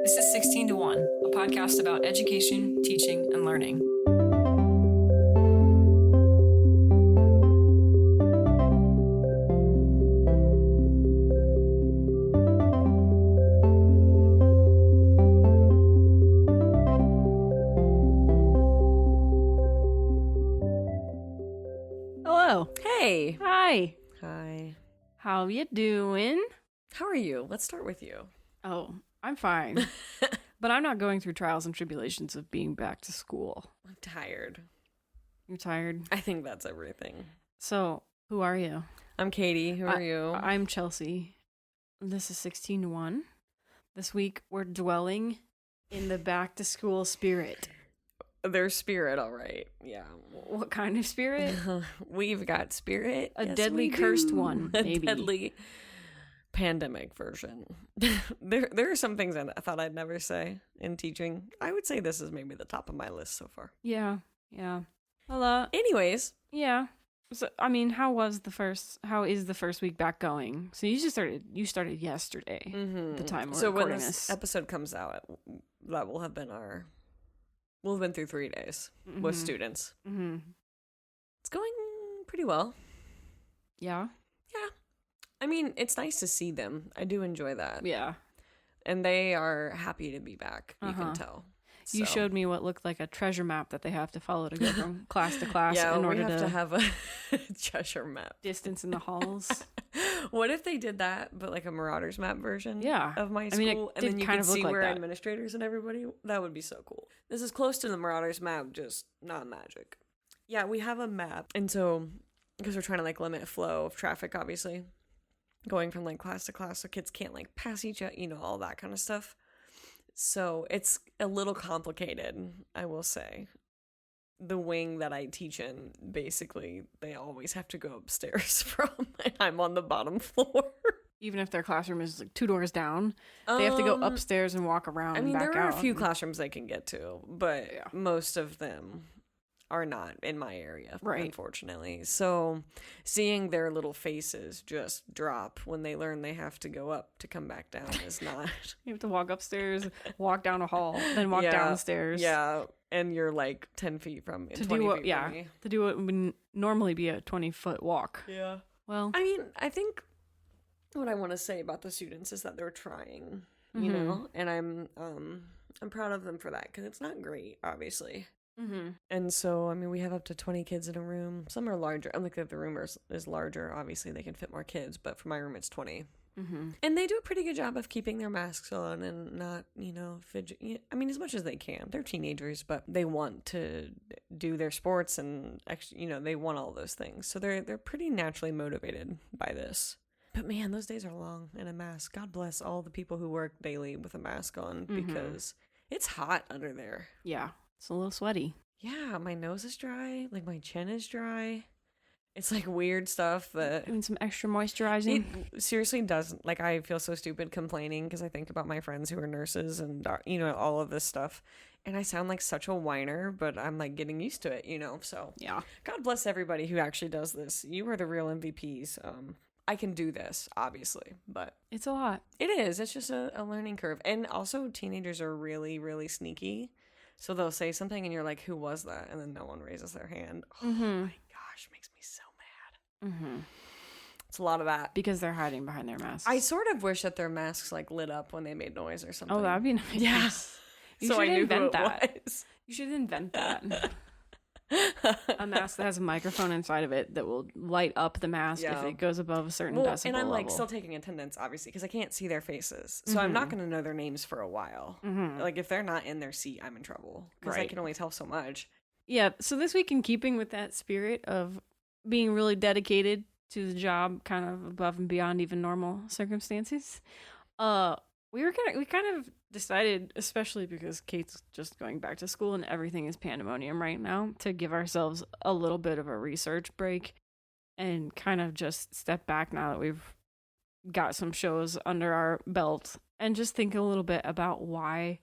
This is 16 to 1, a podcast about education, teaching, and learning. Hello. Hey. Hi. Hi. How you doing? How are you? Let's start with you. Oh, I'm fine. But I'm not going through trials and tribulations of being back to school. I'm tired. You're tired? I think that's everything. So, who are you? I'm Katie. Who are you? I'm Chelsea. This is 16 to 1. This week, we're dwelling in the back to school spirit. There's spirit, all right. Yeah. What kind of spirit? We've got spirit. A Yes, deadly we cursed do. one, maybe. A deadly pandemic version. There are some things that I thought I'd never say in teaching. I would say this is maybe the top of my list so far. Yeah. Hello. Anyways. Yeah. So, I mean, how is the first week back going? So you started yesterday, the time we're So when recording this this. episode comes out, that will have been we'll have been through 3 days with students. Mm-hmm. It's going pretty well. Yeah. I mean, it's nice to see them. I do enjoy that. Yeah. And they are happy to be back. You can tell. You So- showed me what looked like a treasure map that they have to follow to go from class to class yeah, in we order have to to have a Cheshire map. distance in the halls. What if they did that, but like a Marauders map version Yeah. of my I school? mean, it and did then you kind could of look see like where that. administrators and everybody. That would be so cool. This is close to the Marauders map, just not magic. Yeah, we have a map. And so, because we're trying to like limit flow of traffic, obviously, going from like class to class so kids can't like pass each other, all that kind of stuff. So it's a little complicated, I will say. The wing that I teach in, basically, they always have to go upstairs from, and I'm on the bottom floor. Even if their classroom is like 2 doors down, they have to go upstairs and walk around. I mean, and back there are out. a few classrooms they can get to, but Yeah. most of them are not in my area, Right. unfortunately. So seeing their little faces just drop when they learn they have to go up to come back down is not... You have to walk upstairs, walk down a hall, then walk Yeah, downstairs. Yeah, and you're like 10 feet from... To 20 do what? feet Yeah. from me. To do what would normally be a 20-foot walk. Yeah. Well. I mean, I think what I want to say about the students is that they're trying, you know, and I'm proud of them for that because it's not great, obviously. Mm-hmm. And so, I mean, we have up to 20 kids in a room. Some are larger. I think that the room is larger. Obviously, they can fit more kids, but for my room, it's 20. Mm-hmm. And they do a pretty good job of keeping their masks on and not, fidget. I mean, as much as they can. They're teenagers, but they want to do their sports and, actually, they want all those things. So they're pretty naturally motivated by this. But man, those days are long in a mask. God bless all the people who work daily with a mask on because it's hot under there. Yeah. It's a little sweaty. Yeah, my nose is dry. Like, my chin is dry. It's, like, weird stuff that... Doing some extra moisturizing. It seriously doesn't... Like, I feel so stupid complaining because I think about my friends who are nurses and, all of this stuff. And I sound like such a whiner, but I'm, like, getting used to it, So, Yeah. God bless everybody who actually does this. You are the real MVPs. I can do this, obviously, but... It's a lot. It is. It's just a learning curve. And also, teenagers are really, really sneaky. So they'll say something and you're like, who was that? And then no one raises their hand. Oh my gosh, makes me so mad. Mm-hmm. It's a lot of that. Because they're hiding behind their masks. I sort of wish that their masks like lit up when they made noise or something. Oh, that'd be nice. Yeah. You so should I knew invent who it that. was. You should invent that. A mask that has a microphone inside of it that will light up the mask if Yeah. it goes above a certain decibel and I'm like level. still taking attendance, obviously, because I can't see their faces. So I'm not going to know their names for a while. Like if they're not in their seat, I'm in trouble because I Right. can only tell so much. Yeah, so this week, in keeping with that spirit of being really dedicated to the job, kind of above and beyond even normal circumstances, we kind of decided, especially because Kate's just going back to school and everything is pandemonium right now, to give ourselves a little bit of a research break and kind of just step back now that we've got some shows under our belt and just think a little bit about why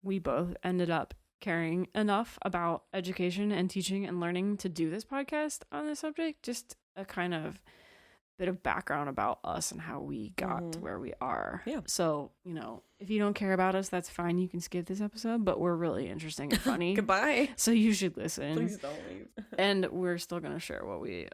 we both ended up caring enough about education and teaching and learning to do this podcast on this subject. Just a kind of bit of background about us and how we got to where we are. Yeah. So, if you don't care about us, that's fine. You can skip this episode, but we're really interesting and funny. Goodbye. So you should listen. Please don't leave. And we're still going to share what we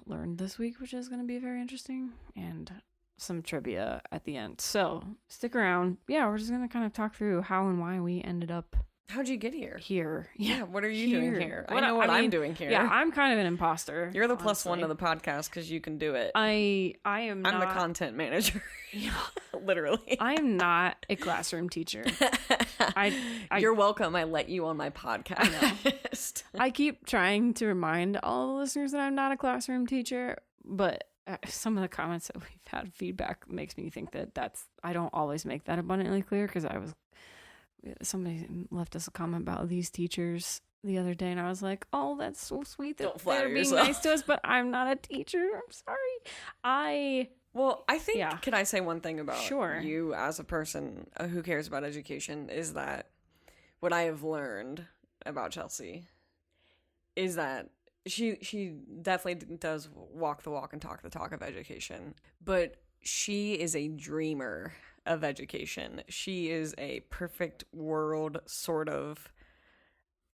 learned this week, which is going to be very interesting, and some trivia at the end. So stick around. Yeah, we're just going to kind of talk through how and why we ended up How'd you get here? here. Yeah, what are you doing here? I What know what I I'm mean, doing here. Yeah, I'm kind of an imposter. You're the plus one to honestly. the podcast because you can do it. I am I'm not, the content manager. Yeah. Literally. I am not a classroom teacher. I- You're welcome. I let you on my podcast. I keep trying to remind all the listeners that I'm not a classroom teacher, but some of the comments that we've had feedback makes me think that I don't always make that abundantly clear, because somebody left us a comment about these teachers the other day, and I was like, oh, that's so sweet that Don't flatter they're being yourself. nice to us, but I'm not a teacher. I'm sorry. Well, I think, Yeah. can I say one thing about Sure. you as a person who cares about education is that what I have learned about Chelsea is that she definitely does walk the walk and talk the talk of education, but she is a dreamer of education. She is a perfect world sort of.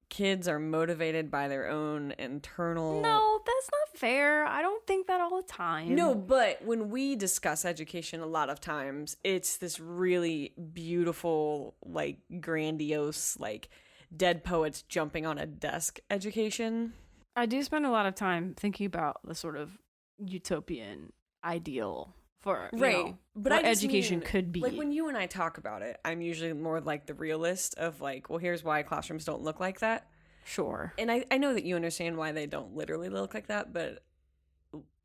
Kids are motivated by their own internal. No, that's not fair. I don't think that all the time. No, but when we discuss education, a lot of times it's this really beautiful, like grandiose, like dead poets jumping on a desk education. I do spend a lot of time thinking about the sort of utopian ideal for But what I just education mean, could be. Like when you and I talk about it, I'm usually more like the realist of like, well, here's why classrooms don't look like that. Sure. And I know that you understand why they don't literally look like that, but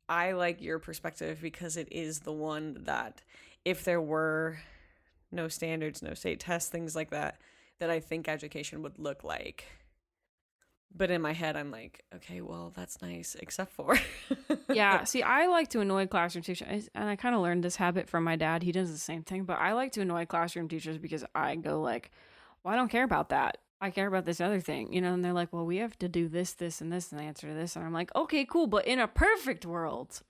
I like your perspective because it is the one that if there were no standards, no state tests, things like that, that I think education would look like. But in my head, I'm like, okay, well, that's nice, except for. Yeah. See, I like to annoy classroom teachers, and I kind of learned this habit from my dad. He does the same thing, but I like to annoy classroom teachers because I go like, well, I don't care about that. I care about this other thing, and they're like, well, we have to do this, this, and this, and the answer to this. And I'm like, okay, cool. But in a perfect world,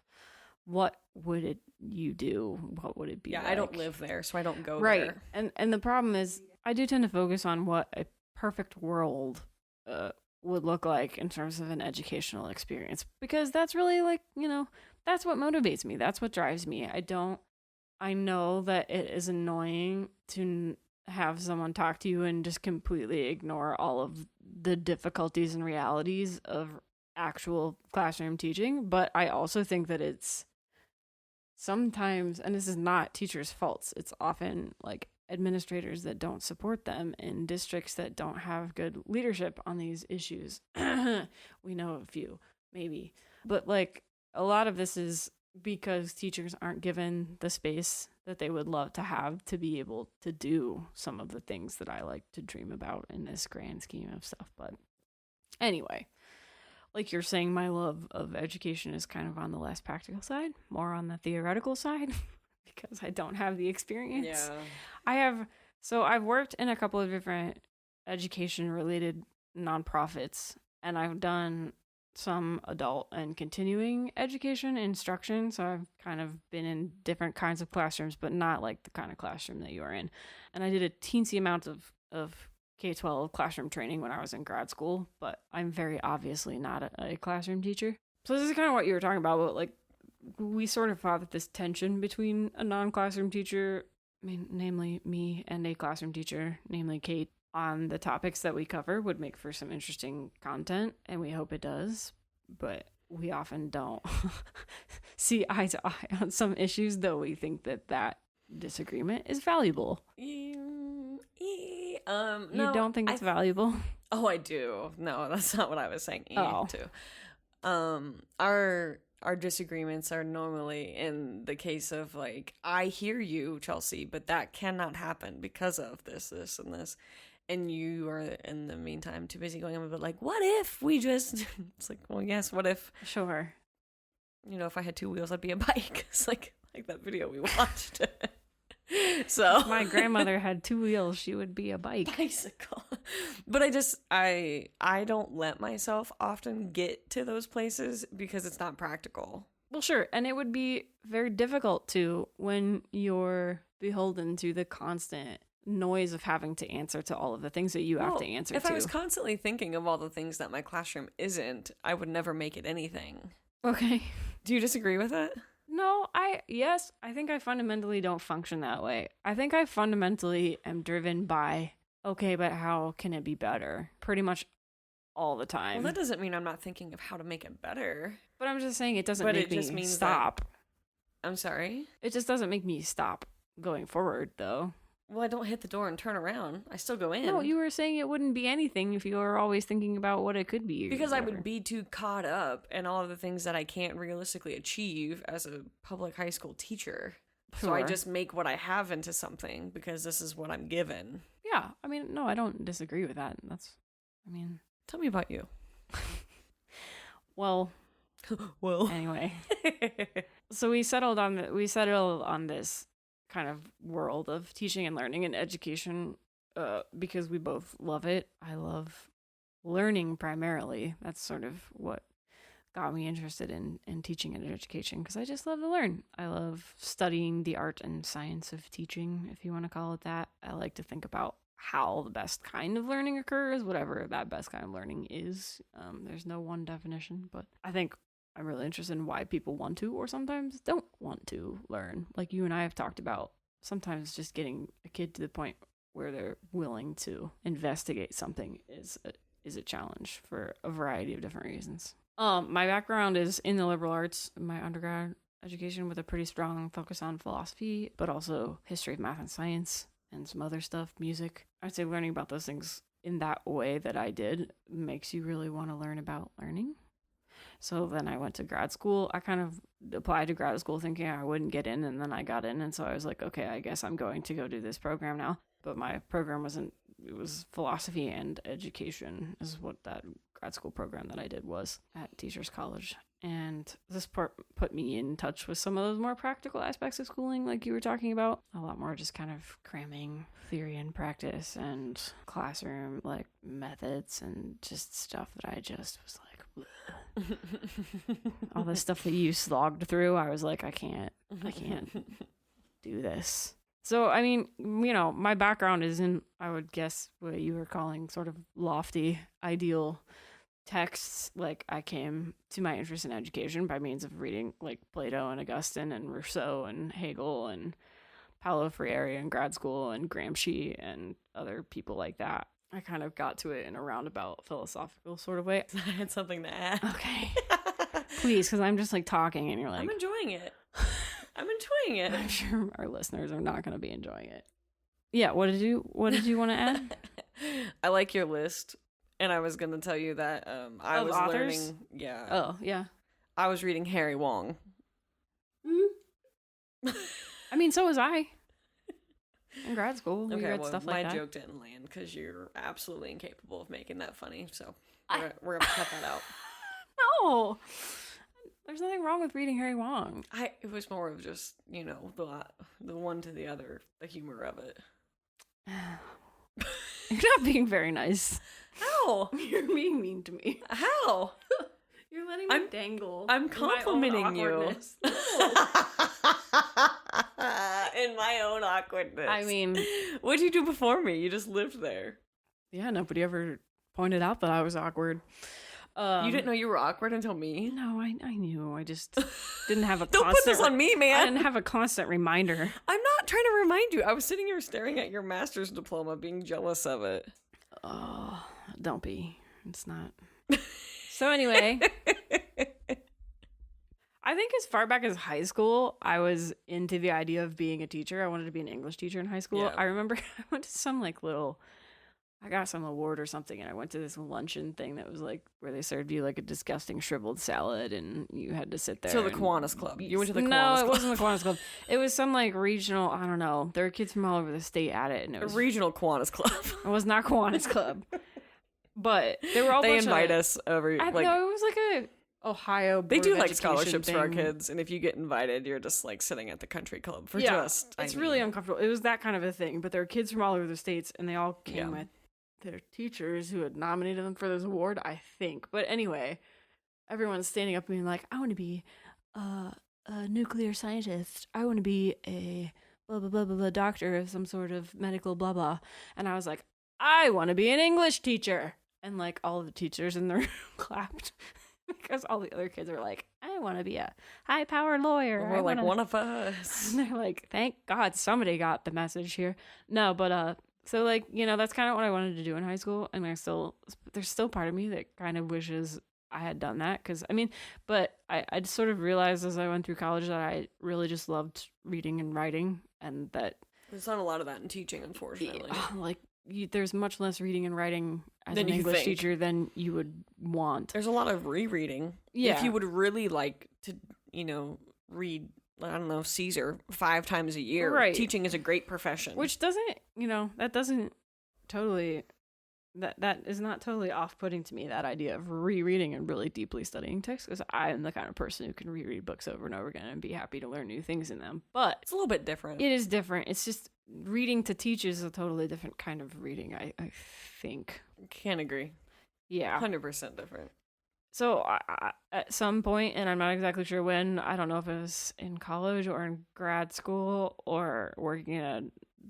what would you do? What would it be? Yeah, like? I don't live there, so I don't go Right. there. And the problem is I do tend to focus on what a perfect world would look like in terms of an educational experience, because that's really like, that's what motivates me. That's what drives me. I know that it is annoying to have someone talk to you and just completely ignore all of the difficulties and realities of actual classroom teaching, but I also think that it's sometimes, and this is not teachers' faults, it's often like administrators that don't support them in districts that don't have good leadership on these issues. We know a few, maybe. But like a lot of this is because teachers aren't given the space that they would love to have to be able to do some of the things that I like to dream about in this grand scheme of stuff. But anyway, like you're saying, my love of education is kind of on the less practical side, more on the theoretical side, because I don't have the experience. Yeah. I've worked in a couple of different education related nonprofits, and I've done some adult and continuing education instruction. So I've kind of been in different kinds of classrooms, but not like the kind of classroom that you are in. And I did a teensy amount of K-12 classroom training when I was in grad school, but I'm very obviously not a classroom teacher. So this is kind of what you were talking about, but like we sort of thought that this tension between a non-classroom teacher, namely me, and a classroom teacher, namely Kate, on the topics that we cover would make for some interesting content, and we hope it does, but we often don't see eye to eye on some issues, though we think that disagreement is valuable. No, You don't think it's valuable? Oh, I do. No, that's not what I was saying. Oh. Too. Our disagreements are normally in the case of like, I hear you, Chelsea, but that cannot happen because of this, this, and this. And you are in the meantime too busy going on, but like, what if we just? It's like, well, yes. What if? Sure. If I had two wheels, I'd be a bike. It's like that video we watched. So If my grandmother had two wheels, she would be a bike. bicycle. But I don't let myself often get to those places because it's not practical. Well, sure. And it would be very difficult to when you're beholden to the constant noise of having to answer to all of the things that you have to answer if to. I was constantly thinking of all the things that my classroom isn't, I would never make it anything. Okay. Do you disagree with it? No, I think I fundamentally don't function that way. I think I fundamentally am driven by, okay, but how can it be better? Pretty much all the time. Well, that doesn't mean I'm not thinking of how to make it better. But I'm just saying it doesn't But make it just me means stop. I'm sorry? It just doesn't make me stop going forward, though. Well, I don't hit the door and turn around. I still go in. No, you were saying it wouldn't be anything if you were always thinking about what it could be. or Because I whatever. would be too caught up in all of the things that I can't realistically achieve as a public high school teacher. So I Sure. just make what I have into something because this is what I'm given. Yeah, I mean, no, I don't disagree with that. Tell me about you. Well, Well. anyway. So we settled on this kind of world of teaching and learning and education because we both love it. I love learning primarily. That's sort of what got me interested in teaching and education, because I just love to learn. I love studying the art and science of teaching, if you want to call it that. I like to think about how the best kind of learning occurs, whatever that best kind of learning is. There's no one definition, but I think I'm really interested in why people want to or sometimes don't want to learn. Like you and I have talked about, sometimes just getting a kid to the point where they're willing to investigate something is a challenge for a variety of different reasons. My background is in the liberal arts, my undergrad education, with a pretty strong focus on philosophy, but also history of math and science and some other stuff, music. I'd say learning about those things in that way that I did makes you really want to learn about learning. So then I went to grad school. I kind of applied to grad school thinking I wouldn't get in, and then I got in, and so I was like, okay, I guess I'm going to go do this program now. But my program it was philosophy and education is what that grad school program that I did was at Teachers College. And this put me in touch with some of those more practical aspects of schooling, like you were talking about. A lot more just kind of cramming theory and practice and classroom like methods and just stuff that I just was like, all the stuff that you slogged through. I was like, I can't do this. So, I mean, you know, my background is in, I would guess, what you were calling sort of lofty, ideal texts. Like, I came to my interest in education by means of reading, like, Plato and Augustine and Rousseau and Hegel and Paulo Freire in grad school and Gramsci and other people like that. I kind of got to it in a roundabout philosophical sort of way. I had something to add. Okay. Please, because I'm just, like, talking and you're like... I'm enjoying it. I'm enjoying it. I'm sure our listeners are not going to be enjoying it. Yeah, what did you want to add? I like your list, and I was going to tell you that I Of was authors? learning. Yeah. Oh, yeah. I was reading Harry Wong. I mean, so was I. In grad school, we read well, stuff my like that. joke didn't land because you're absolutely incapable of making that funny. So I- we're gonna cut that out. No, there's nothing wrong with reading Harry Wong. It was more of just the one to the other, the humor of it. You're not being very nice. How? You're being mean to me. How? You're letting me dangle. I'm in my own complimenting you. awkwardness. In my own awkwardness. I mean, what'd you do before me? You just lived there. yeah, nobody ever pointed out that I was awkward. You didn't know you were awkward until me? No, I knew. I just didn't have a Don't put this on me, I man. didn't have a constant reminder. I'm not trying to remind you. I was sitting here staring at your master's diploma, being jealous of it. Oh, don't be. It's not. So anyway, I think as far back as high school, I was into the idea of being a teacher. I wanted to be an English teacher in high school. Yeah. I remember I went to some I got some award or something, and I went to this luncheon thing that was like where they served you like a disgusting shriveled salad, and you had to sit there. So the and Kiwanis Club. You went to the No, Kiwanis it Club. wasn't the Kiwanis Club. It was some like regional. I don't know. There were kids from all over the state at it, and it A was regional Kiwanis Club. it was not Kiwanis Club, but they were all. They bunch invite of, us over. No, it was like a Ohio. They Board do of like Education scholarships for our thing. kids, and if you get invited, you're just like sitting at the country club for It's really uncomfortable. It was that kind of a thing, but there were kids from all over the states, and they all came Yeah. with their teachers who had nominated them for this award, I think. But anyway, everyone's standing up and being like, I want to be a nuclear scientist. I want to be a blah blah blah blah blah doctor of some sort of medical blah blah. And I was like, I want to be an English teacher. And like all of the teachers in the room clapped because all the other kids are like, I want to be a high powered lawyer. We're like, one of us. And they're like, thank God somebody got the message here. No, but so like, you know, that's kind of what I wanted to do in high school. And there's still part of me that kind of wishes I had done that. Cause I mean, but I just sort of realized as I went through college that I really just loved reading and writing, and that There's not a lot of that in teaching, unfortunately. like there's much less reading and writing as Than an you English think. teacher than you would want. There's a lot of rereading. Yeah. If you would really like to, read, I don't know, Caesar 5 times a year. Right. Teaching is a great profession. Which doesn't, that doesn't totally, that is not totally off-putting to me, that idea of rereading and really deeply studying texts, because I am the kind of person who can reread books over and over again and be happy to learn new things in them. But it's a little bit different. it is different. It's just reading to teach is a totally different kind of reading, I think. Can't agree. Yeah. 100% different. So I, at some point, and I'm not exactly sure when, I don't know if it was in college or in grad school or working at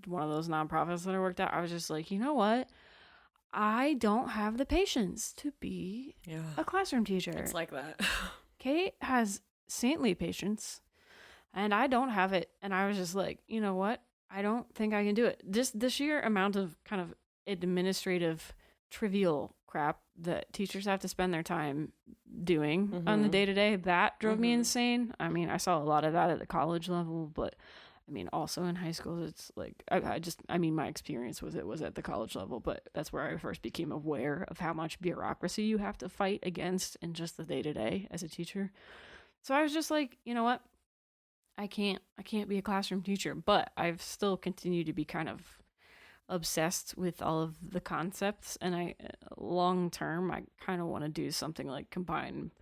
one of those nonprofits that I worked at, I was just like, you know what? I don't have the patience to be a classroom teacher. It's like that. Kate has saintly patience, and I don't have it. And I was just like, you know what? I don't think I can do it. Just the sheer amount of kind of administrative, trivial crap that teachers have to spend their time doing on the day-to-day, that drove me insane. I mean, I saw a lot of that at the college level, but I mean, also in high school, it's like, my experience with it was at the college level, but that's where I first became aware of how much bureaucracy you have to fight against in just the day-to-day as a teacher. So I was just like, you know what? I can't be a classroom teacher, but I've still continued to be kind of obsessed with all of the concepts, and long term, I kind of want to do something like combine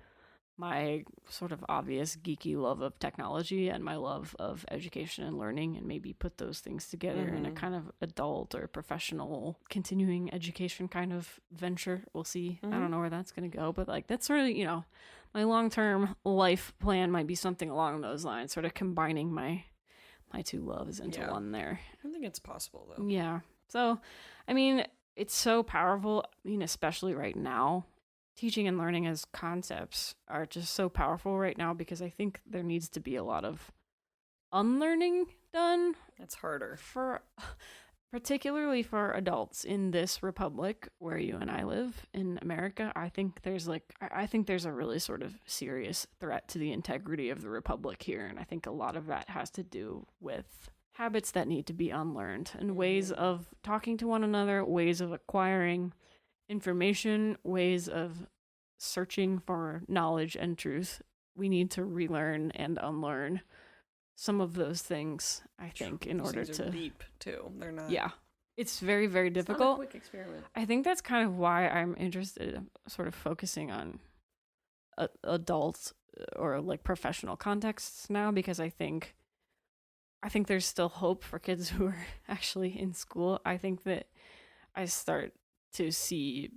my sort of obvious geeky love of technology and my love of education and learning, and maybe put those things together in a kind of adult or professional continuing education kind of venture. We'll see. I don't know where that's going to go, but like that's sort of, my long-term life plan might be something along those lines, sort of combining my two loves into one there. I think it's possible, though. Yeah. So, I mean, it's so powerful. I mean, especially right now, teaching and learning as concepts are just so powerful right now, because I think there needs to be a lot of unlearning done. It's harder. Particularly for adults in this republic where you and I live in America. I think there's a really sort of serious threat to the integrity of the republic here, and I think a lot of that has to do with habits that need to be unlearned and ways of talking to one another, ways of acquiring information, ways of searching for knowledge and truth. We need to relearn and unlearn some of those things, I think, in order things to are deep too. They're not. Yeah. It's very, very It's not difficult. a quick experiment. I think that's kind of why I'm interested in sort of focusing on adult or like professional contexts now, because I think there's still hope for kids who are actually in school. I think that I start to see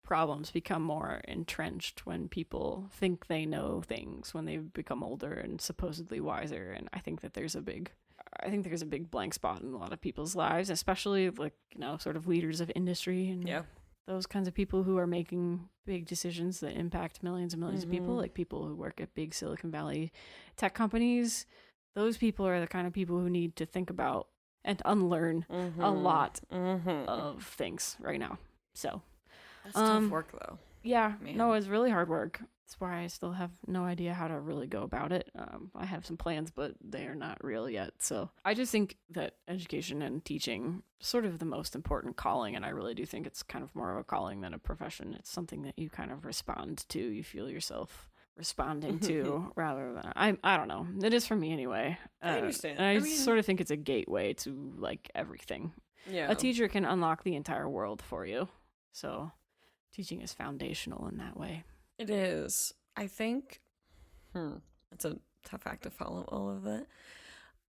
problems become more entrenched when people think they know things when they've become older and supposedly wiser. And I think there's a big blank spot in a lot of people's lives, especially like, sort of leaders of industry and those kinds of people who are making big decisions that impact millions and millions of people, like people who work at big Silicon Valley tech companies. Those people are the kind of people who need to think about and unlearn a lot of things right now. So that's tough work, though. Yeah, Man. no, it's really hard work. That's why I still have no idea how to really go about it. I have some plans, but they are not real yet. So I just think that education and teaching is sort of the most important calling, and I really do think it's kind of more of a calling than a profession. It's something that you kind of respond to, you feel yourself responding to, rather than I don't know. It is for me anyway. I understand. And I sort of think it's a gateway to like everything. Yeah. A teacher can unlock the entire world for you. So teaching is foundational in that way. It is. I think it's a tough act to follow all of it.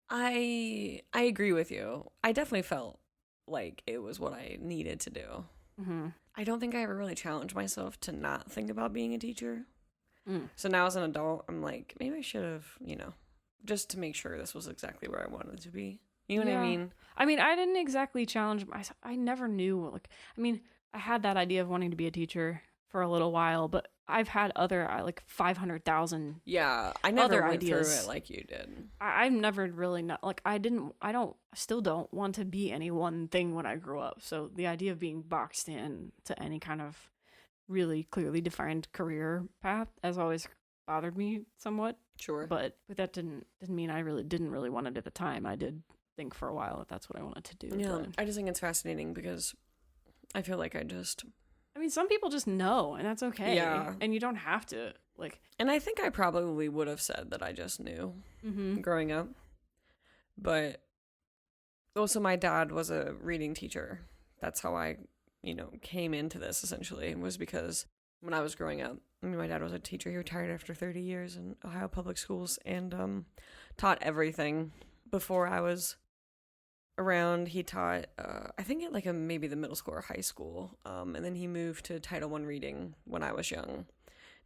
I agree with you. I definitely felt like it was what I needed to do. Mm-hmm. I don't think I ever really challenged myself to not think about being a teacher. So now as an adult, I'm like, maybe I should have, just to make sure this was exactly where I wanted to be. You know what I mean? I mean, I didn't exactly challenge myself. I never knew. Like, I mean, I had that idea of wanting to be a teacher for a little while, but I've had other 500,000. Yeah, I never other went ideas. through it like you did. I've never really not like I still don't want to be any one thing when I grow up. So the idea of being boxed in to any kind of really clearly defined career path has always bothered me somewhat. Sure. But that didn't mean I didn't really want it at the time. I did think for a while that that's what I wanted to do. Yeah, but, I just think it's fascinating because I feel like I mean, some people just know, and that's okay. Yeah. And you don't have to and I think I probably would have said that I just knew growing up. But also my dad was a reading teacher. That's how I, came into this essentially, was because when I was growing up, my dad was a teacher. He retired after 30 years in Ohio public schools and taught everything. Before I was around, he taught, I think at maybe the middle school or high school. And then he moved to Title I reading when I was young.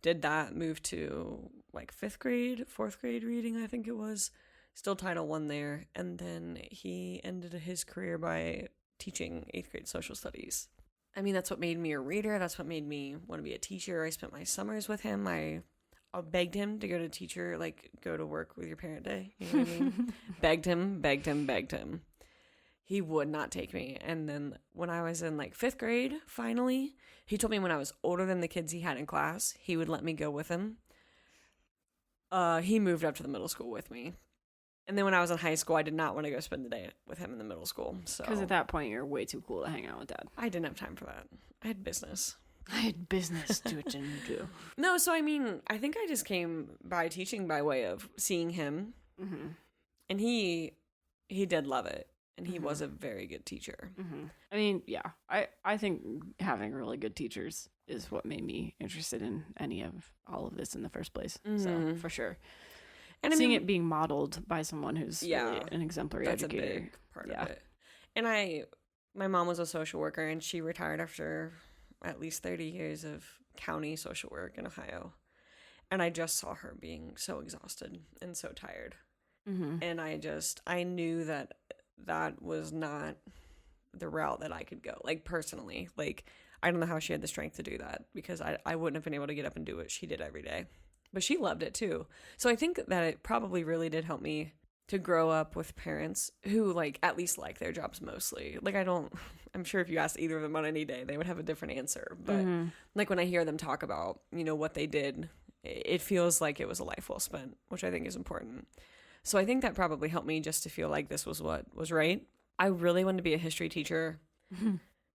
Did that, moved to 5th grade, 4th grade reading, I think it was. Still Title I there. And then he ended his career by teaching 8th grade social studies. I mean, that's what made me a reader. That's what made me want to be a teacher. I spent my summers with him. I begged him to go to teacher, go to work with your parent day. You know what I mean? begged him. He would not take me. And then when I was in 5th grade, finally, he told me when I was older than the kids he had in class, he would let me go with him. He moved up to the middle school with me. And then when I was in high school, I did not want to go spend the day with him in the middle school. So because at that point, you're way too cool to hang out with Dad. I didn't have time for that. I had business. I had business to attend to. No, so I mean, I think I just came by teaching by way of seeing him. Mm-hmm. And he did love it. And he was a very good teacher. Mm-hmm. I mean, yeah, I think having really good teachers is what made me interested in all of this in the first place. So for sure. And seeing it being modeled by someone who's really an exemplary educator. That's a big part of it. And my mom was a social worker, and she retired after at least 30 years of county social work in Ohio. And I just saw her being so exhausted and so tired. Mm-hmm. And I knew that was not the route that I could go. Personally, I don't know how she had the strength to do that, because I wouldn't have been able to get up and do what she did every day. But she loved it too. So I think that it probably really did help me to grow up with parents who at least like their jobs mostly. I'm sure if you asked either of them on any day, they would have a different answer. But when I hear them talk about, what they did, it feels like it was a life well spent, which I think is important. So I think that probably helped me just to feel like this was what was right. I really wanted to be a history teacher.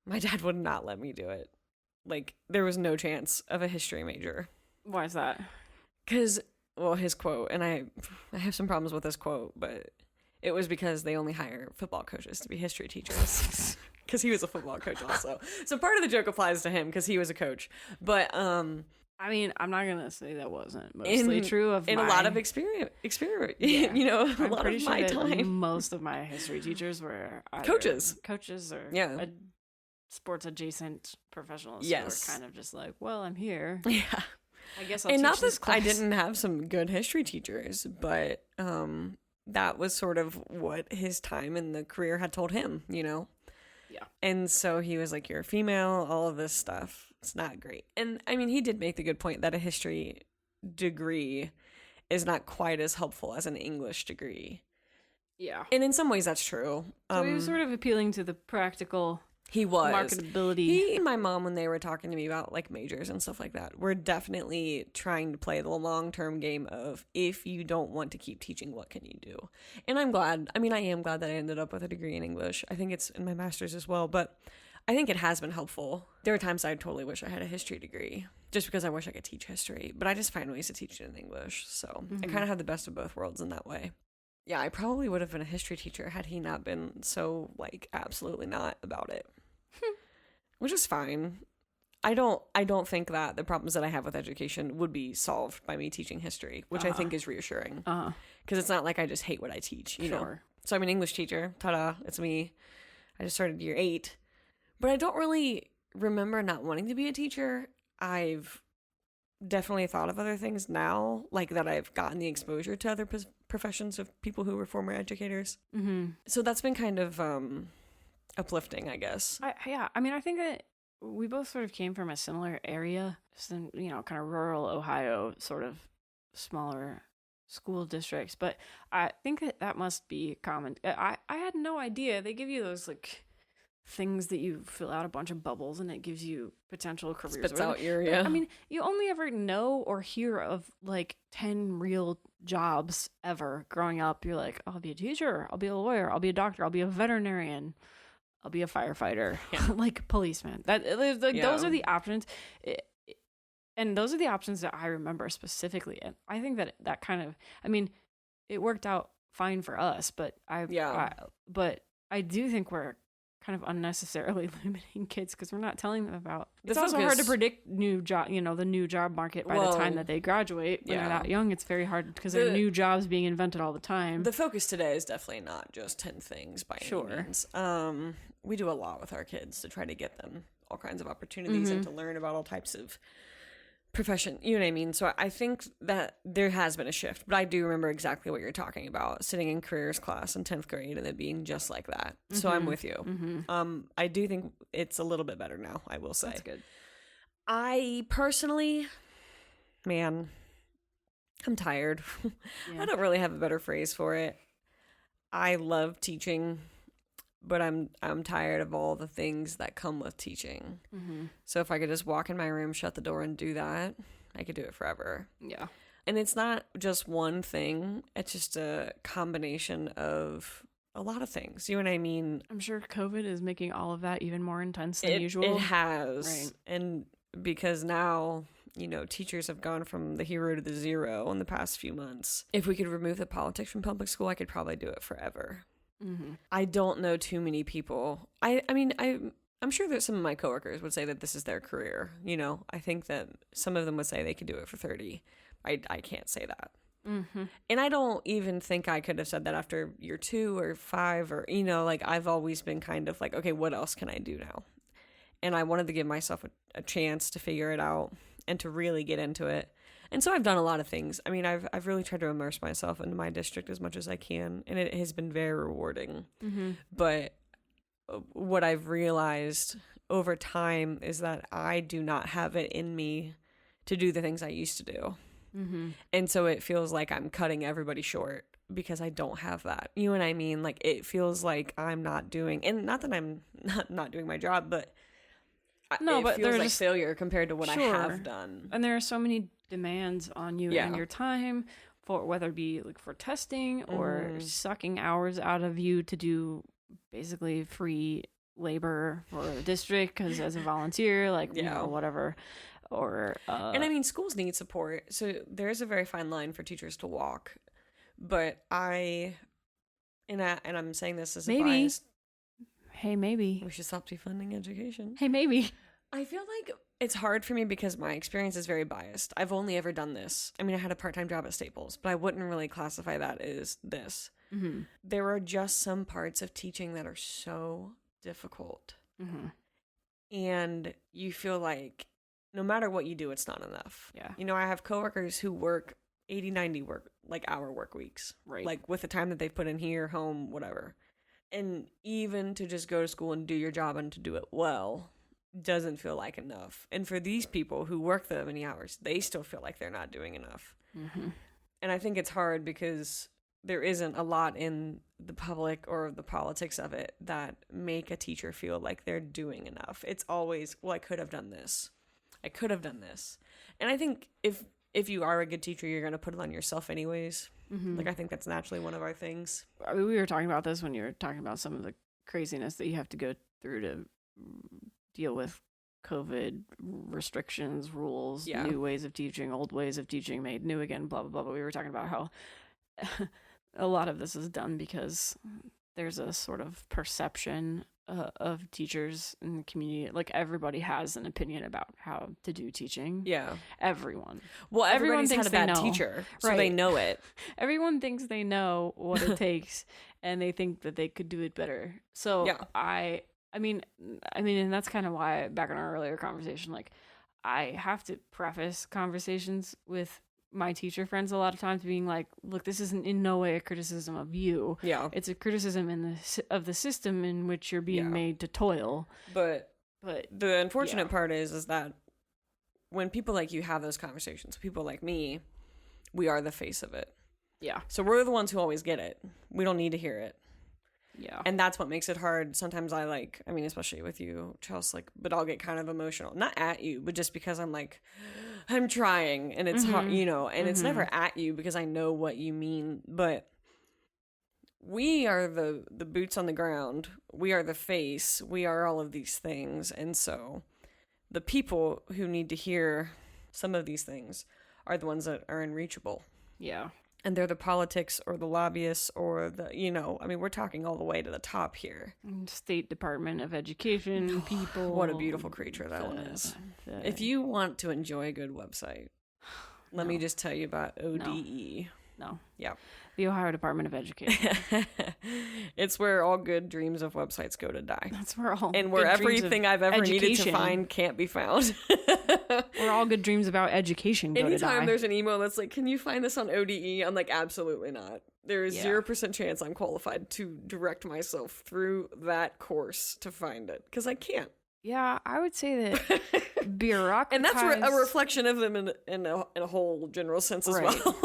My dad would not let me do it. There was no chance of a history major. Why is that? Because, his quote, and I have some problems with this quote, but it was because they only hire football coaches to be history teachers. Because he was a football coach also. So part of the joke applies to him because he was a coach. But, I mean, I'm not going to say that wasn't mostly true of a lot of experience, yeah. a lot of my time. Most of my history teachers were coaches or sports adjacent professionals. Yes. Who were kind of just well, I'm here. Yeah. I guess I'll and teach not this that class. I didn't have some good history teachers, but that was sort of what his time in the career had told him, Yeah. And so he was like, you're a female, all of this stuff. It's not great. And I mean, he did make the good point that a history degree is not quite as helpful as an English degree. Yeah. And in some ways that's true. So he was sort of appealing to the practical He was. marketability. He and my mom, when they were talking to me about majors and stuff like that, were definitely trying to play the long-term game of, if you don't want to keep teaching, what can you do? And I'm glad. I mean, I am glad that I ended up with a degree in English. I think it's in my master's as well, but I think it has been helpful. There are times I totally wish I had a history degree, just because I wish I could teach history, but I just find ways to teach it in English. So I kind of had the best of both worlds in that way. Yeah, I probably would have been a history teacher had he not been so absolutely not about it. Which is fine. I don't think that the problems that I have with education would be solved by me teaching history, which I think is reassuring. Because it's not like I just hate what I teach, you know. So I'm an English teacher. Ta-da, it's me. I just started year 8. But I don't really remember not wanting to be a teacher. I've definitely thought of other things now, like that I've gotten the exposure to other professions of people who were former educators. Mm-hmm. So that's been kind of uplifting, I guess. I mean, I think that we both sort of came from a similar area, just in, kind of rural Ohio, sort of smaller school districts. But I think that must be common. I had no idea. They give you those like things that you fill out a bunch of bubbles and it gives you potential careers. Spits out your, I mean, you only ever know or hear of like 10 real jobs ever growing up. You're like, I'll be a teacher, I'll be a lawyer, I'll be a doctor, I'll be a veterinarian, I'll be a firefighter, like policeman. Those are the options. And those are the options that I remember specifically. And I think that kind of, I mean, it worked out fine for us, but but I do think we're kind of unnecessarily limiting kids because we're not telling them about. It's also hard to predict new job, the new job market by the time that they graduate. When they're that young, it's very hard because there are new jobs being invented all the time. The focus today is definitely not just 10 things by any means. We do a lot with our kids to try to get them all kinds of opportunities and to learn about all types of profession, you know what I mean? So I think that there has been a shift, but I do remember exactly what you're talking about, sitting in careers class in 10th grade and it being just like that. So I'm with you. I do think it's a little bit better now, I will say. That's good. I personally, man, I'm tired. I don't really have a better phrase for it. I love teaching, but I'm tired of all the things that come with teaching. So if I could just walk in my room, shut the door, and do that, I could do it forever. Yeah. And it's not just one thing. It's just a combination of a lot of things. You know what I mean? I'm sure COVID is making all of that even more intense than usual. It has. Right. And because now, teachers have gone from the hero to the zero in the past few months. If we could remove the politics from public school, I could probably do it forever. I don't know too many people. I'm sure that some of my coworkers would say that this is their career. I think that some of them would say they could do it for 30. I can't say that. And I don't even think I could have said that after year 2 or 5 or, I've always been kind of like, okay, what else can I do now? And I wanted to give myself a chance to figure it out and to really get into it. And so I've done a lot of things. I mean, I've really tried to immerse myself into my district as much as I can, and it has been very rewarding. But what I've realized over time is that I do not have it in me to do the things I used to do. And so it feels like I'm cutting everybody short because I don't have that. You know what I mean? Like, it feels like I'm not doing, and not that I'm not doing my job, but it feels like failure compared to what I have done. And there are so many demands on you and your time, for whether it be like for testing or sucking hours out of you to do basically free labor for the district because as a volunteer, whatever. Or and I mean, schools need support, so there's a very fine line for teachers to walk. But I'm saying this as a bias. Hey, maybe we should stop defunding education. Hey, maybe. I feel like it's hard for me because my experience is very biased. I've only ever done this. I mean, I had a part-time job at Staples, but I wouldn't really classify that as this. There are just some parts of teaching that are so difficult. And you feel like no matter what you do, it's not enough. Yeah. I have coworkers who work 80, 90 hour work weeks. Right. Like with the time that they've put in here, home, whatever. And even to just go to school and do your job and to do it well doesn't feel like enough. And for these people who work that many hours, they still feel like they're not doing enough. And I think it's hard because there isn't a lot in the public or the politics of it that make a teacher feel like they're doing enough. It's always, well, I could have done this. I could have done this. And I think if you are a good teacher, you're going to put it on yourself anyways. Like, I think that's naturally one of our things. I mean, we were talking about this when you were talking about some of the craziness that you have to go through to deal with COVID restrictions, rules, new ways of teaching, old ways of teaching made new again, blah, blah, blah. But we were talking about how a lot of this is done because there's a sort of perception of teachers in the community. Like, everybody has an opinion about how to do teaching. Yeah. Everyone. Well, everyone thinks had a bad teacher, so they know it. Everyone thinks they know what it takes, and they think that they could do it better. So I mean, and that's kind of why, back in our earlier conversation, like, I have to preface conversations with my teacher friends a lot of times being like, look, this isn't in no way a criticism of you. Yeah. It's a criticism of the system in which you're being Yeah. made to toil. But But the unfortunate yeah. part is that when people like you have those conversations, people like me, we are the face of it. yeah. So we're the ones who always get it. We don't need to hear it. Yeah. And that's what makes it hard. Sometimes I mean, especially with you, Chelsea, but I'll get kind of emotional. Not at you, but just because I'm like, I'm trying and it's hard, and it's never at you because I know what you mean. But we are the boots on the ground. We are the face. We are all of these things. And so the people who need to hear some of these things are the ones that are unreachable. Yeah. And they're the politics or the lobbyists or we're talking all the way to the top here. State Department of Education people. What a beautiful creature that one is. If you want to enjoy a good website, let me just tell you about ODE. No. Yeah. The Ohio Department of Education. It's where all good dreams of websites go to die. That's where all And where good dreams of everything I've ever needed to education- find can't be found. where all good dreams about education go to Anytime die. there's an email that's like, can you find this on ODE? I'm like, absolutely not. There is 0% chance I'm qualified to direct myself through that course to find it. Because I can't. Yeah, I would say that bureaucratized... And that's a reflection of them in a whole general sense as Right. well.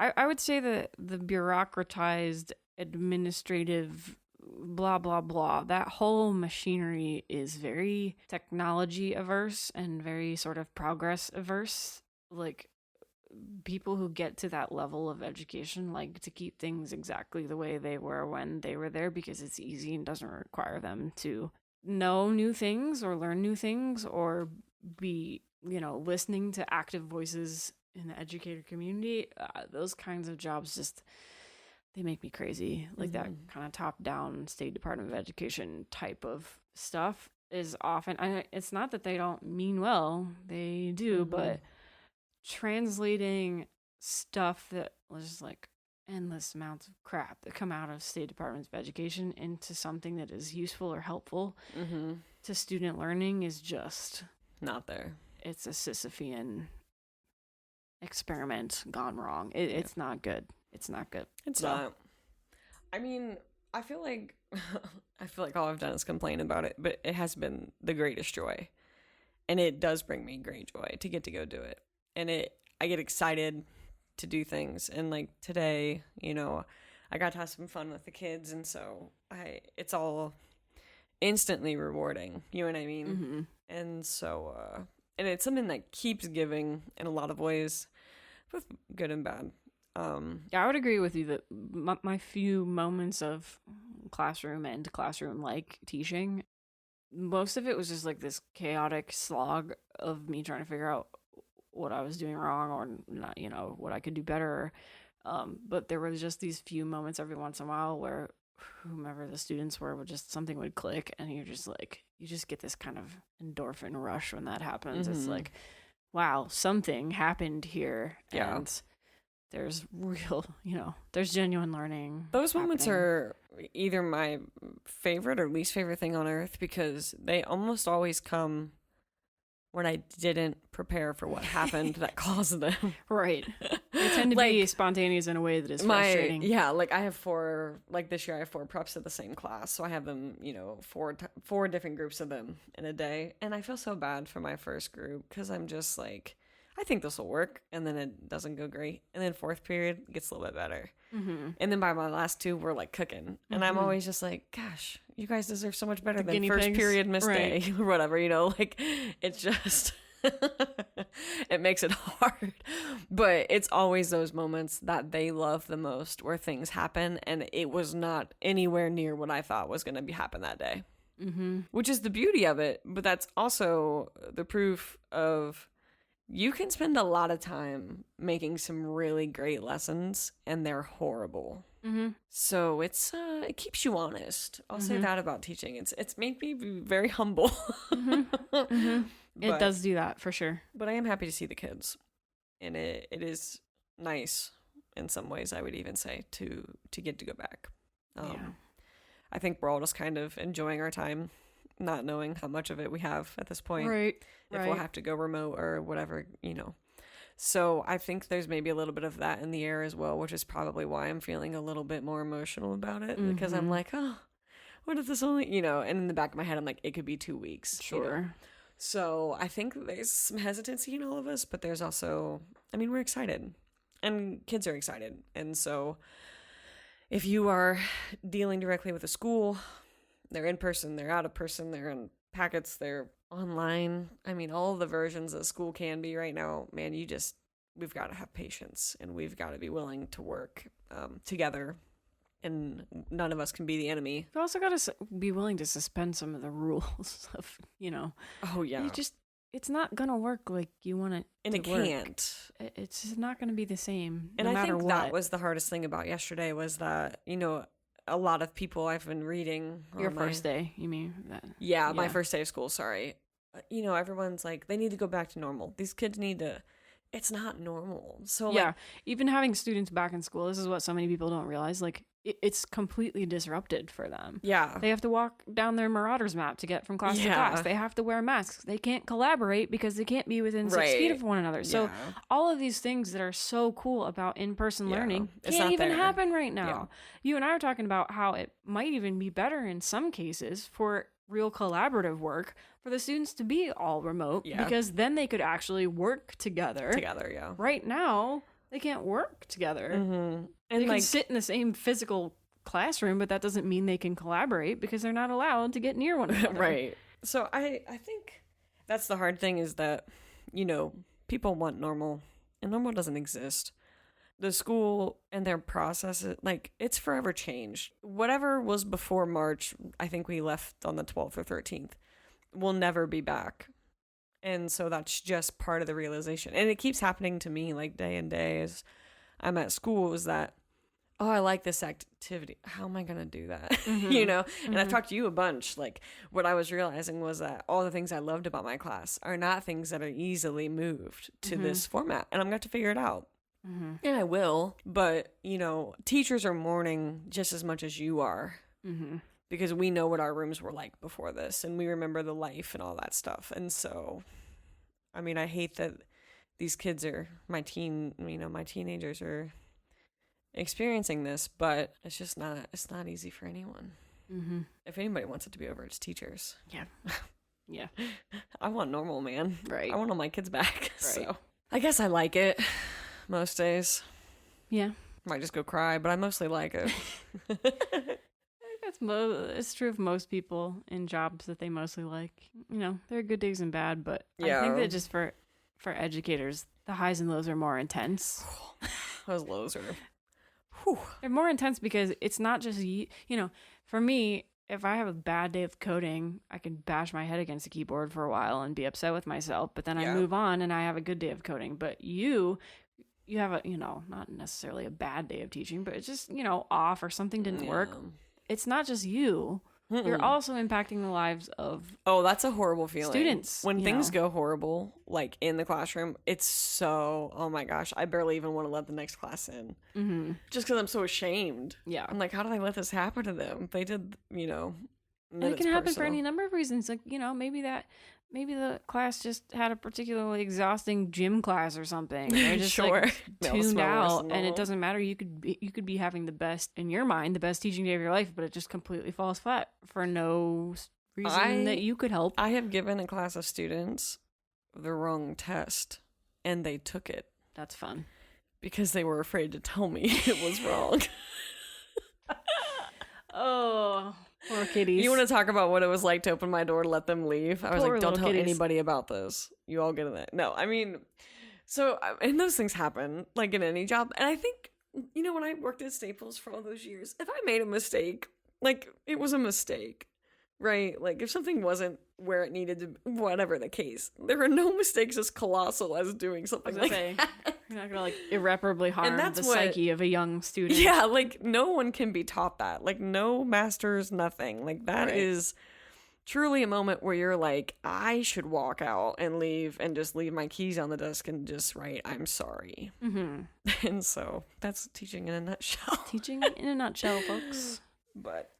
I would say that the bureaucratized administrative blah blah blah, that whole machinery is very technology averse and very sort of progress averse. Like, people who get to that level of education like to keep things exactly the way they were when they were there because it's easy and doesn't require them to know new things or learn new things or be, listening to active voices in the educator community. Those kinds of jobs just, they make me crazy. Like that kind of top down State Department of Education type of stuff is often, it's not that they don't mean well, they do, but translating stuff that was just like endless amounts of crap that come out of State Departments of Education into something that is useful or helpful to student learning is just Not there. it's a Sisyphean experiment gone wrong. It's not good. It's not good. It's So, not. I mean, I feel like all I've done is complain about it, but it has been the greatest joy. And it does bring me great joy to get to go do it. And I get excited to do things. And like today, I got to have some fun with the kids, and so it's all instantly rewarding. You know what I mean? And so and it's something that keeps giving in a lot of ways, both good and bad. Yeah, I would agree with you that my few moments of classroom and classroom like teaching, most of it was just like this chaotic slog of me trying to figure out what I was doing wrong or not, what I could do better. But there was just these few moments every once in a while where whomever the students were something would click, and you're just like, you just get this kind of endorphin rush when that happens. It's like, wow, something happened here. Yeah. And there's real, there's genuine learning. Those moments happening. are either my favorite or least favorite thing on earth because they almost always come when I didn't prepare for what happened that caused them. Right. They tend to be spontaneous in a way that is frustrating. I have this year I have 4 preps of the same class. So I have them, 4 different groups of them in a day. And I feel so bad for my first group because I'm just like, I think this will work. And then it doesn't go great. And then 4th period gets a little bit better. And then by my last 2, we're like cooking. And I'm always just like, gosh, you guys deserve so much better than first period missed day or whatever, it's just, it makes it hard. But it's always those moments that they love the most where things happen. And it was not anywhere near what I thought was going to happen that day, which is the beauty of it. But that's also the proof of, you can spend a lot of time making some really great lessons and they're horrible. So it keeps you honest. I'll say that about teaching. It's made me be very humble. It does do that for sure. But I am happy to see the kids, and it is nice in some ways. I would even say to get to go back. I think we're all just kind of enjoying our time not knowing how much of it we have at this point. Right. If we'll have to go remote or whatever, So I think there's maybe a little bit of that in the air as well, which is probably why I'm feeling a little bit more emotional about it, because I'm like, oh, what if this only, and in the back of my head, I'm like, it could be 2 weeks. Sure. So I think there's some hesitancy in all of us, but there's also, we're excited and kids are excited. And so if you are dealing directly with a school, they're in person, they're out of person, they're in packets, they're online. All the versions that school can be right now, man, we've got to have patience and we've got to be willing to work together, and none of us can be the enemy. You've also got to be willing to suspend some of the rules of, Oh, yeah. It's not going to work like you want it and to it work. Can't. It's just not going to be the same and no I matter think what. that was the hardest thing about yesterday was that, a lot of people I've been reading. Your first day, you mean? Yeah, my first day of school, sorry. Everyone's like, they need to go back to normal. These kids need to, it's not normal. So yeah, even having students back in school, this is what so many people don't realize. Like, it's completely disrupted for them. Yeah. They have to walk down their Marauders map to get from class to class. They have to wear masks. They can't collaborate because they can't be within 6 feet of one another. So all of these things that are so cool about in-person learning can't even happen right now. Yeah. You and I are talking about how it might even be better in some cases for real collaborative work for the students to be all remote because then they could actually work together. Yeah. Right now, they can't work together. Mm-hmm. And they can sit in the same physical classroom, but that doesn't mean they can collaborate because they're not allowed to get near one another. Right. So I think that's the hard thing is that, people want normal, and normal doesn't exist. The school and their process, it's forever changed. Whatever was before March, I think we left on the 12th or 13th, will never be back. And so that's just part of the realization. And it keeps happening to me day and day as I'm at school is that, oh, I like this activity. How am I going to do that? Mm-hmm. And I've talked to you a bunch. What I was realizing was that all the things I loved about my class are not things that are easily moved to this format. And I'm going to have to figure it out. Mm-hmm. And I will. But, teachers are mourning just as much as you are. Mm-hmm. Because we know what our rooms were like before this. And we remember the life and all that stuff. And so, I hate that these kids are, my teenagers are experiencing this, but it's not easy for anyone. Mm-hmm. If anybody wants it to be over, it's teachers. Yeah. Yeah. I want normal, man. Right. I want all my kids back. Right. So I guess I like it most days. Yeah. Might just go cry, but I mostly like it. It's true of most people in jobs that they mostly like. There are good days and bad, but I think that just for educators, the highs and lows are more intense. Those lows are... They're more intense because it's not just, for me, if I have a bad day of coding, I can bash my head against the keyboard for a while and be upset with myself, but then I move on and I have a good day of coding. But you have a, not necessarily a bad day of teaching, but it's just, off or something didn't work. It's not just you. Mm-mm. You're also impacting the lives of that's a horrible feeling. Students. When things go horrible, in the classroom, it's so, oh my gosh, I barely even want to let the next class in. Mm-hmm. Just because I'm so ashamed. Yeah. I'm like, how did I let this happen to them? They did, And it can happen for any number of reasons. Maybe the class just had a particularly exhausting gym class or something. They're just tuned out, and it doesn't matter. You could be having the best in your mind, the best teaching day of your life, but it just completely falls flat for no reason that you could help. I have given a class of students the wrong test, and they took it. That's fun because they were afraid to tell me it was wrong. Oh. Poor kitties. You want to talk about what it was like to open my door to let them leave? I was Poor like, don't tell kitties. anybody about this. You all get in it. No, so, and those things happen, in any job. And I think, when I worked at Staples for all those years, if I made a mistake, it was a mistake, right? If something wasn't where it needed to, whatever the case, there are no mistakes as colossal as doing something like that. You're not gonna irreparably harm the psyche of a young student. Yeah, no one can be taught that. No masters, nothing. That is truly a moment where you're like, I should walk out and leave and just leave my keys on the desk and just write, I'm sorry. Mm-hmm. And so that's teaching in a nutshell. Teaching in a nutshell, folks. But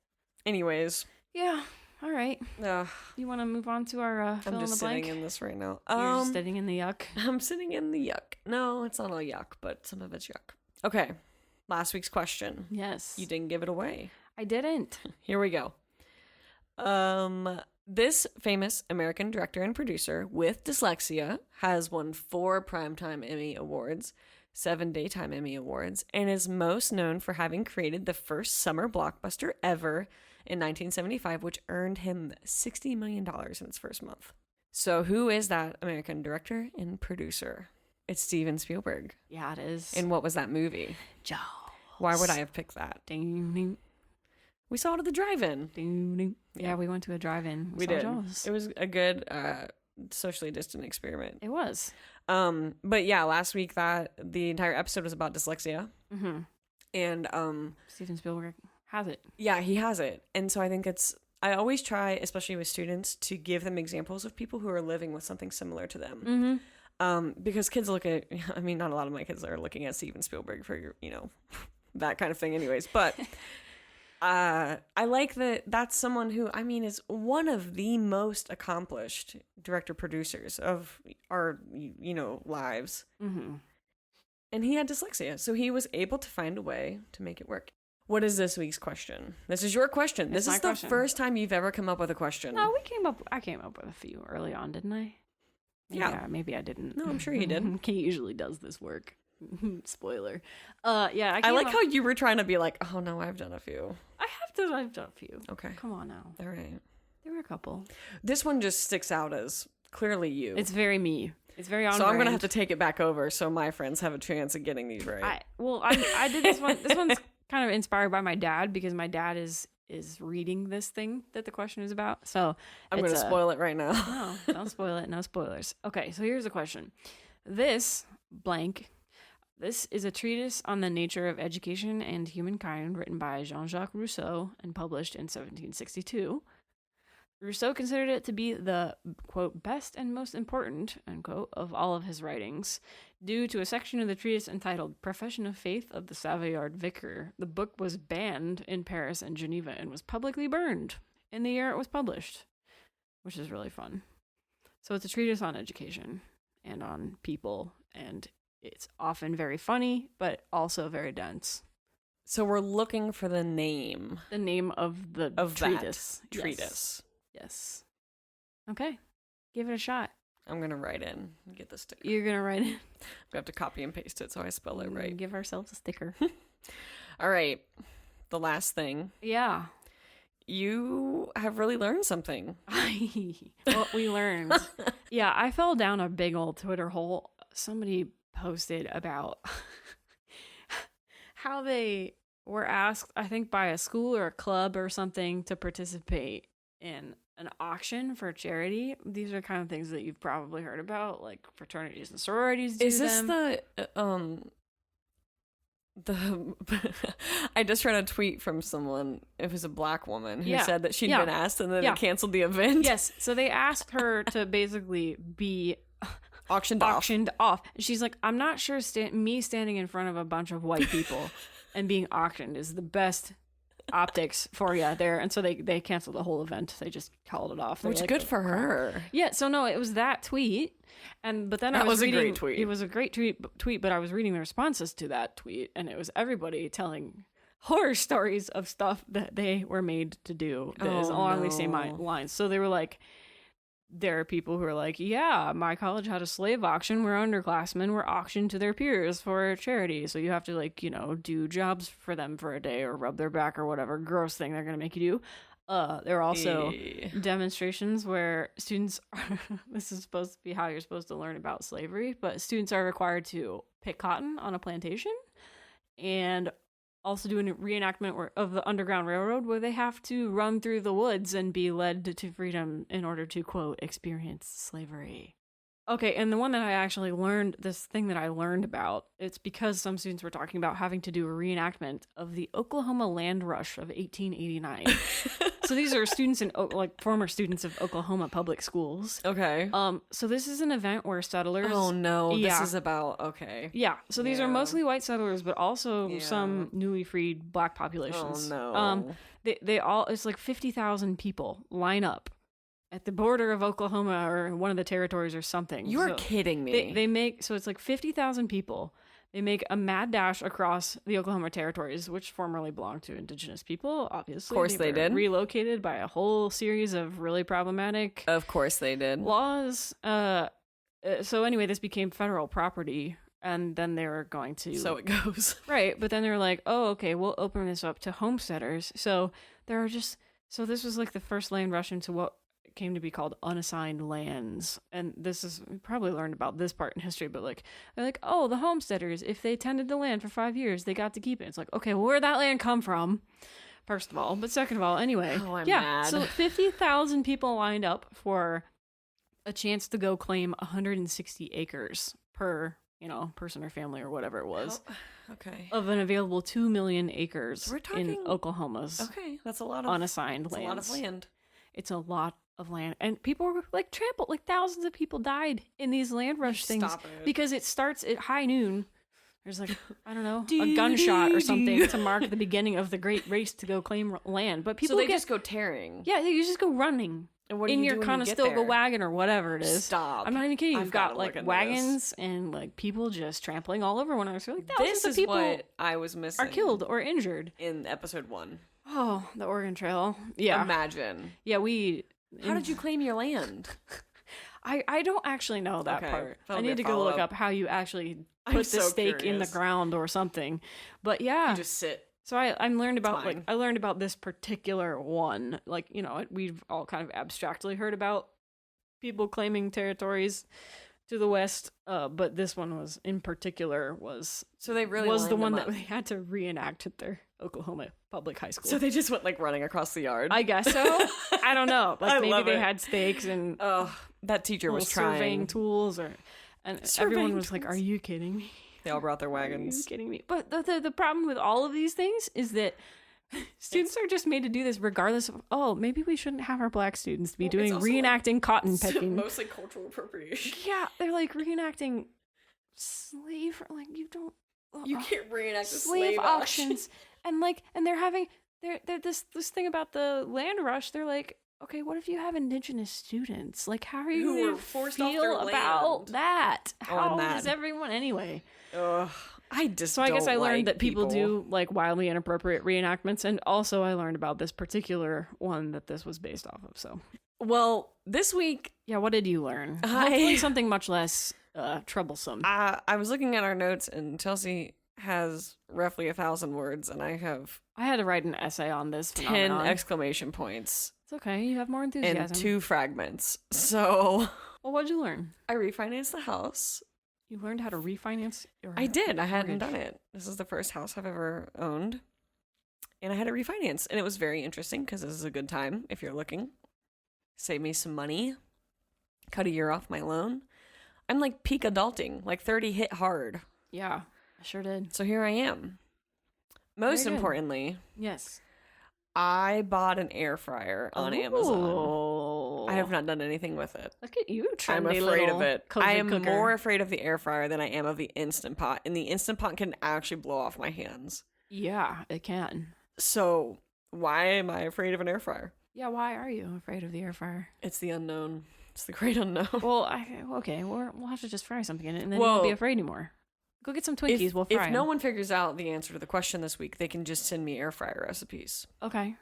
anyways. Yeah. All right. Ugh, You want to move on to our fill I'm in the just blank? sitting in this right now. You're just sitting in the yuck. I'm sitting in the yuck. No, it's not all yuck, but some of it's yuck. Okay, last week's question. Yes. You didn't give it away. I didn't. Here we go. This famous American director and producer with dyslexia has won 4 Primetime Emmy Awards, 7 Daytime Emmy Awards, and is most known for having created the first summer blockbuster ever in 1975, which earned him $60 million in its first month. So who is that American director and producer? It's Steven Spielberg. Yeah, it is. And what was that movie? Jaws. Why would I have picked that? Ding, ding, We saw it at the drive-in. ding, ding. Yeah, we went to a drive-in. We saw did. Jaws. It was a good socially distant experiment. It was. But yeah, last week that the entire episode was about dyslexia. Mm-hmm. And Steven Spielberg has it. yeah, he has it. And so I always try, especially with students, to give them examples of people who are living with something similar to them. Mm-hmm. Because kids look at, I mean, not a lot of my kids are looking at Steven Spielberg for, that kind of thing anyways. But I like that's someone who, I mean, is one of the most accomplished director producers of our, lives. Mm-hmm. And he had dyslexia, so he was able to find a way to make it work. What is this week's question? This is your question. It's This my is the question. first time you've ever come up with a question. No, I came up with a few early on, didn't I? Yeah. Maybe I didn't. No, I'm sure you did. Kate usually does this work. Spoiler. Yeah, I like how you were trying to be like, oh no, I've done a few. I've done a few. Okay. Come on now. All right. There were a couple. This one just sticks out as clearly you. It's very me. It's very on so I'm going to brand. have to take it back over so my friends have a chance of getting these right. I did this one. This one's kind of inspired by my dad because my dad is reading this thing that the question is about. So I'm going to spoil it right now. No, don't spoil it. No spoilers. Okay, so here's the question. This is a treatise on the nature of education and humankind written by Jean-Jacques Rousseau and published in 1762. Rousseau considered it to be the, quote, best and most important, unquote, of all of his writings, due to a section of the treatise entitled Profession of Faith of the Savoyard Vicar. The book was banned in Paris and Geneva and was publicly burned in the year it was published, which is really fun. So it's a treatise on education and on people, and it's often very funny, but also very dense. So we're looking for the name The name of the of treatise. that treatise. Yes. Okay. Give it a shot. I'm going to write in and get the sticker. You're going to write it. I'm going to have to copy and paste it so I spell it right. Give ourselves a sticker. All right. The last thing. Yeah. You have really learned something. What we learned. Yeah, I fell down a big old Twitter hole. Somebody posted about how they were asked, I think by a school or a club or something, to participate in an auction for charity. These are kind of things that you've probably heard about, like fraternities and sororities do Is this them. the I just read a tweet from someone. It was a black woman who Yeah. said that she'd Yeah. been asked and then Yeah. it canceled the event. Yes, so they asked her to basically be Auctioned off. And she's like, I'm not sure me standing in front of a bunch of white people and being auctioned is the best optics for you there. And so they canceled the whole event. They just called it off. They were Which like, good for "Crap." her. Yeah, so no, it was that tweet. But then That I was was a reading, great tweet. It was a great tweet, but I was reading the responses to that tweet, and it was everybody telling horror stories of stuff that they were made to do that is Oh, along these same no. lines. So they were like, there are people who are like, yeah, my college had a slave auction where underclassmen were auctioned to their peers for charity. So you have to do jobs for them for a day or rub their back or whatever gross thing they're going to make you do. There are also demonstrations where students are, this is supposed to be how you're supposed to learn about slavery, but students are required to pick cotton on a plantation and also do a reenactment of the Underground Railroad where they have to run through the woods and be led to freedom in order to, quote, experience slavery. Okay, and the one that I actually learned, this thing that I learned about, it's because some students were talking about having to do a reenactment of the Oklahoma Land Rush of 1889. So these are students like former students of Oklahoma public schools. Okay. So this is an event where settlers. Oh no, Yeah. this is about okay. Yeah, so these are Yeah. mostly white settlers, but also Yeah. some newly freed black populations. Oh no. They all, it's like 50,000 people line up at the border of Oklahoma or one of the territories or something. You are So kidding me. they make, so it's like 50,000 people. They make a mad dash across the Oklahoma territories, which formerly belonged to indigenous people, obviously. Of course they were did. Relocated by a whole series of really problematic Of course they did. laws. So anyway, this became federal property, and then they were going to... So it goes. Right, but then they were like, oh, okay, we'll open this up to homesteaders. So there are just... So this was like the first land rush into what came to be called unassigned lands. And this is... We probably learned about this part in history, but like, they're like, oh, the homesteaders, if they tended the land for 5 years, they got to keep it. It's like, okay, well, where'd that land come from? First of all. But second of all, anyway. Oh, I'm yeah, mad. so 50,000 people lined up for a chance to go claim 160 acres per, person or family or whatever it was, Okay. of an available 2 million acres So we're in talking- Oklahoma's Okay, that's a lot of unassigned that's a lands. lot of land. It's a lot of land. And people were like trampled, like thousands of people died in these land rush things Stop it. because it starts at high noon. There's like, I don't know, a gunshot or something to mark the beginning of the great race to go claim land. But people so they get, just go tearing. yeah, you just go running. And what do In you your do when you get Conestoga there? wagon or whatever it is. Stop. I'm not even kidding. I've You've got gotta like look into wagons and like people just trampling all over one another. So like thousands This of is people what I was missing. are killed or injured. in episode 1. Oh, the Oregon Trail. Yeah. Imagine. Yeah, we... How did you claim your land? I don't actually know that Okay, part. that'll I be a need to go look follow-up. up how you actually I'm put the so stake in the curious. ground or something. But yeah. You just sit. So I learned about fine. I learned about this particular one. Like, we've all kind of abstractly heard about people claiming territories to the west, but this one was in particular was So they really the lined one them that up. they had to reenact at their Oklahoma public high school. So they just went like running across the yard. I guess so. I don't know. Like I maybe love they it. had stakes and Oh, that teacher was little surveying trying. tools, and everyone Surveying was like, tools. "Are you kidding me? They all brought their Are you wagons. kidding me?" But the problem with all of these things is that students are just made to do this regardless of, oh, maybe we shouldn't have our black students be Well, it's doing also, like, reenacting cotton picking. Mostly cultural appropriation. Yeah, they're like reenacting slave, like you don't. You can't reenact the slave auctions, and they're having they're this thing about the land rush. They're like, okay, what if you have indigenous students? Like, how are you Who gonna were forced off feel their about land? that? Oh, I'm How is mad. everyone anyway? Ugh, I just So I guess don't I learned like that people do like wildly inappropriate reenactments, and also I learned about this particular one that this was based off of. So Well, this week yeah, what did you learn? I- Hopefully something much less troublesome. I was looking at our notes, and Chelsea has roughly 1,000 words, and I have I had to write an essay on this 10 phenomenon. exclamation points It's okay. You have more enthusiasm. and 2 fragments. So Well, what'd you learn? I refinanced the house. You learned how to refinance your I did. I hadn't mortgage. done it. This is the first house I've ever owned. And I had to refinance. And it was very interesting because this is a good time if you're looking. Save me some money. Cut a year off my loan. I'm like peak adulting. Like 30 hit hard. Yeah, I sure did. So here I am. Most Very good. importantly, Yes. I bought an air fryer on Amazon. Ooh. I have not done anything with it. Look at you, trendy I'm afraid little of it. COVID I am cooker. more afraid of the air fryer than I am of the Instant Pot. And the Instant Pot can actually blow off my hands. Yeah, it can. So why am I afraid of an air fryer? Yeah, why are you afraid of the air fryer? It's the unknown. It's the great unknown. Well, okay, we'll have to just fry something in it, and then you won't be Well, afraid anymore. Go get some Twinkies. We'll fry if no 'em. one figures out the answer to the question this week, they can just send me air fryer recipes. Okay.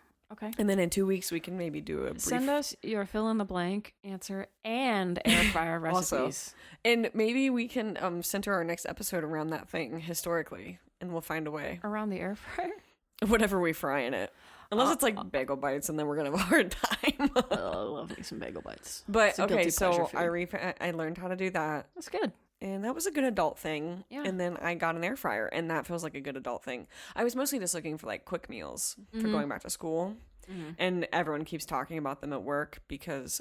And then in 2 weeks, we can maybe do a brief... Send us your fill in the blank answer and air fryer Also, recipes. And maybe we can center our next episode around that thing historically, and we'll find a way. Around the air fryer? Whatever we fry in it. Unless it's like bagel bites, and then we're going to have a hard time. I love me some bagel bites. But It's a okay, guilty so pleasure I learned how to do that, That's good. and that was a good adult thing. Yeah. And then I got an air fryer, and that feels like a good adult thing. I was mostly just looking for like quick meals for Mhm. going back to school, Mhm. and everyone keeps talking about them at work because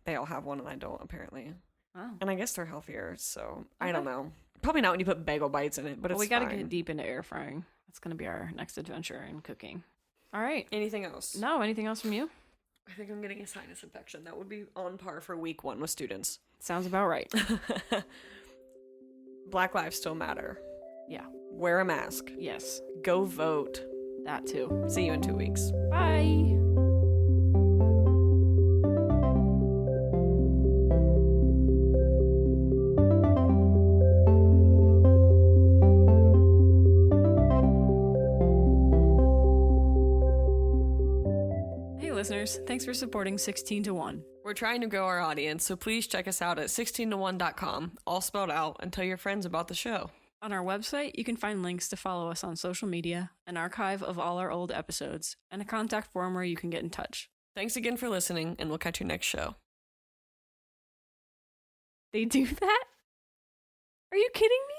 they all have one and I don't apparently. Oh. And I guess they're healthier, so I don't know. Probably not when you put bagel bites in it, but Well, it's we got to fine. get deep into air frying. That's going to be our next adventure in cooking. All right. Anything else? No, anything else from you? I think I'm getting a sinus infection. That would be on par for week 1 with students. Sounds about right. Black lives still matter. Yeah. Wear a mask. Yes. Go vote. That too. See you in 2 weeks. Bye. Hey listeners, thanks for supporting 16 to 1. We're trying to grow our audience, so please check us out at 16to1.com, all spelled out, and tell your friends about the show. On our website, you can find links to follow us on social media, an archive of all our old episodes, and a contact form where you can get in touch. Thanks again for listening, and we'll catch you next show. They do that? Are you kidding me?